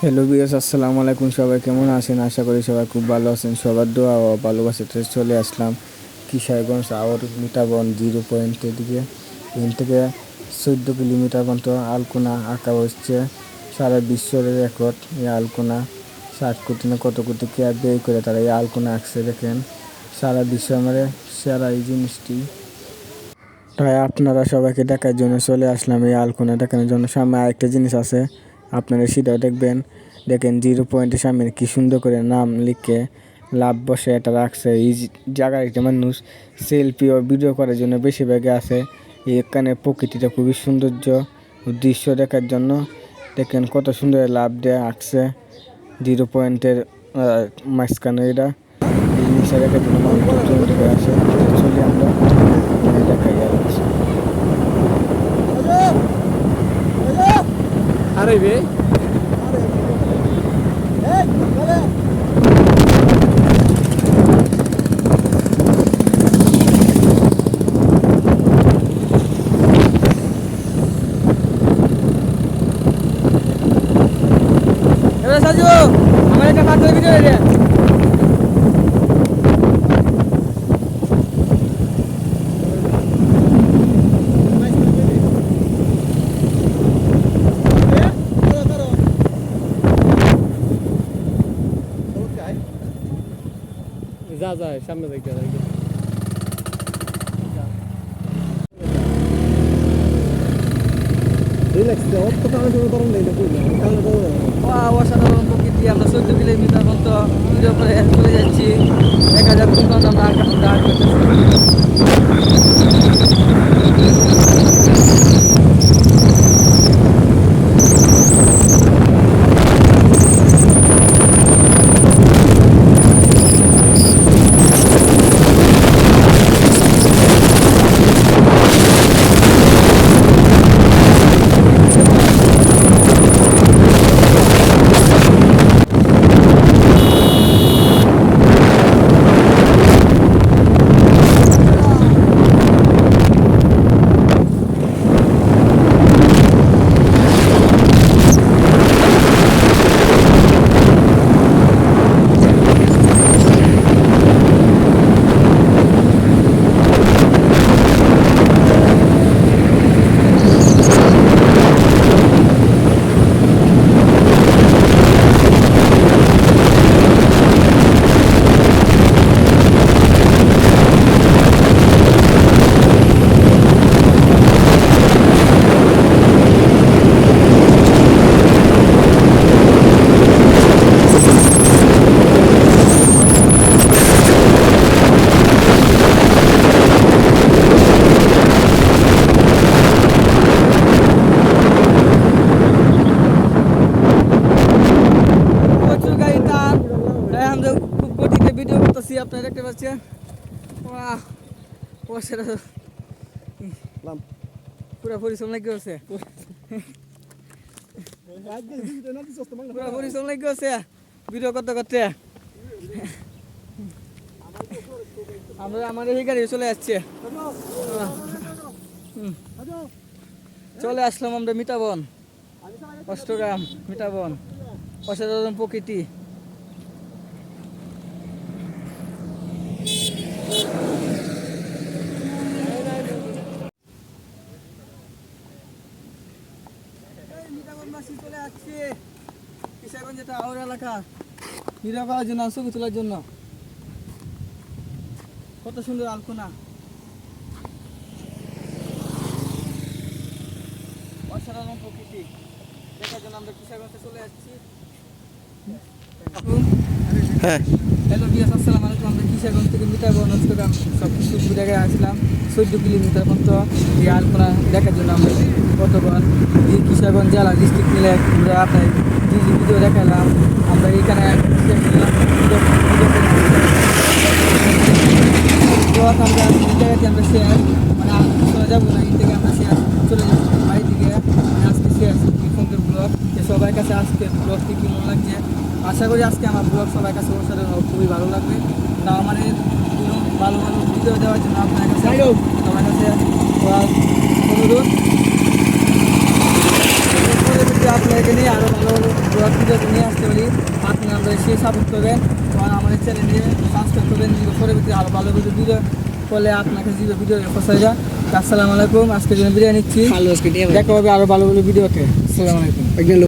Hello বিয়াস, আসসালামু আলাইকুম। সবাই কেমন আছেন? আশা করি সবাই খুব ভালো আছেন। সবার দোয়া ও ভালোবাসাতে চলে আসলাম কিশোরগঞ্জ আওয়ার মিটাবন 0 পয়েন্টের দিকে। এখান থেকে 14 কিলোমিটার পর্যন্ত আলপনা আঁকা হচ্ছে। সারা বিশ্বের রেকর্ড এই আলপনা। 60 কোটি না কত কোটি কেয়ার ব্যয় করে তারা এই আলপনা আঁকছে। দেখেন, সারা বিশ্ব আমার সেরা এই জিনিসটি। তাই আপনারা সবাইকে দেখার জন্য চলে আসলাম এই আলপনা দেখানোর জন্য। সামনে আরেকটা জিনিস আছে, আপনারা সেটাও দেখবেন। দেখেন 0 পয়েন্টের সামনে কি সুন্দর করে নাম লিখে লাভ বসে এটা রাখছে। এই জায়গাটা মানুষ সেলফি ও ভিডিও করার জন্য বেশিরভাগে আছে। এখানে প্রকৃতিটা খুবই সৌন্দর্য দৃশ্য দেখার জন্য। দেখেন কত সুন্দর লাভ দেয়া আঁকছে 0 পয়েন্টের মাঝখানে। এটা এই জিনিসটা দেখার জন্য মানুষ দূর থেকে আসে। চলে আমরা দেখাই আর কিছু। আরে বে এবার সাজু আমার একটা পাত্র ভিডিও রে যা যা সামনে দেখতে অসাধারণ প্রকৃতি। আমরা 14 কিলোমিটার পর্যন্ত ভিডিও করে চলে যাচ্ছি। 1000 ফুট পর্যন্ত আমরা করতেছি। খুব গতিতে ভিডিও করতেছি, আপনারা দেখতে পাচ্ছেন। পুরা পরিশ্রম লাগে আছে, পুরা পরিশ্রম লাগে আছে ভিডিও করতে করতে। আমরা আমাদের এই গাড়ি চলে যাচ্ছে। চলে আসলাম আমরা মিটাবন, অষ্টগ্রাম মিটাবন। অসাধারণ প্রকৃতি। চলে আসছে কিশোরগঞ্জ, যেটা আওয়ার এলাকা। ভিডিও করার জন্য, ছবি তোলার জন্য। কত সুন্দর আলপনা, অসাধারণ প্রকৃতি দেখার জন্য আমরা কিশোরগঞ্জে চলে আসছি। হ্যাঁ, হ্যালো বিয়াস, আসসালামু আলাইকুম। আমরা কিশোরগঞ্জ থেকে মিটাবন অষ্টগ্রাম সব কিছু জায়গায় আসলাম। 14 কিলোমিটার পর্যন্ত এই আলপনা দেখার জন্য আমরা গতবার এই কিশোরগঞ্জ জেলা ডিস্ট্রিক্ট মিলে আমরা আপনার যে ভিডিও দেখালাম। আমরা এখানে আমরা এই জায়গাতে আমরা শেয়ার মানে চলে যাবো না, এই থেকে আমরা শেয়ার চলে যাবো বাড়ি থেকে। মানে আজকে শেয়ার সুন্দর ব্লগ, যে সবার কাছে আজকে ব্লগটি কেমন লাগছে। আশা করি আজকে আমার ব্লগ সবার কাছে খুবই ভালো লাগবে। না মানে ভালো ভালো ভিডিও দেওয়ার জন্য আপনার কাছে সবার কাছে অনুরোধ। আপনাকে নিয়ে আরও ভালো ভালো ব্লগ ব্লগ ভিডিওতে নিয়ে আসতে পারি আপনি আমরা সেই সাপোর্ট করবেন এবং আমাদের চ্যানেলে সাবস্ক্রাইব করবেন পরবর্তী আরও ভালো করে ভিডিও করলে আপনাকে যে ভিডিও পৌঁছায় যায়। আসসালামু আলাইকুম, আজকের জন্য বিদায় নিচ্ছি, দেখা হবে আরও ভালো ভালো ভিডিওতে। আসসালামু আলাইকুম।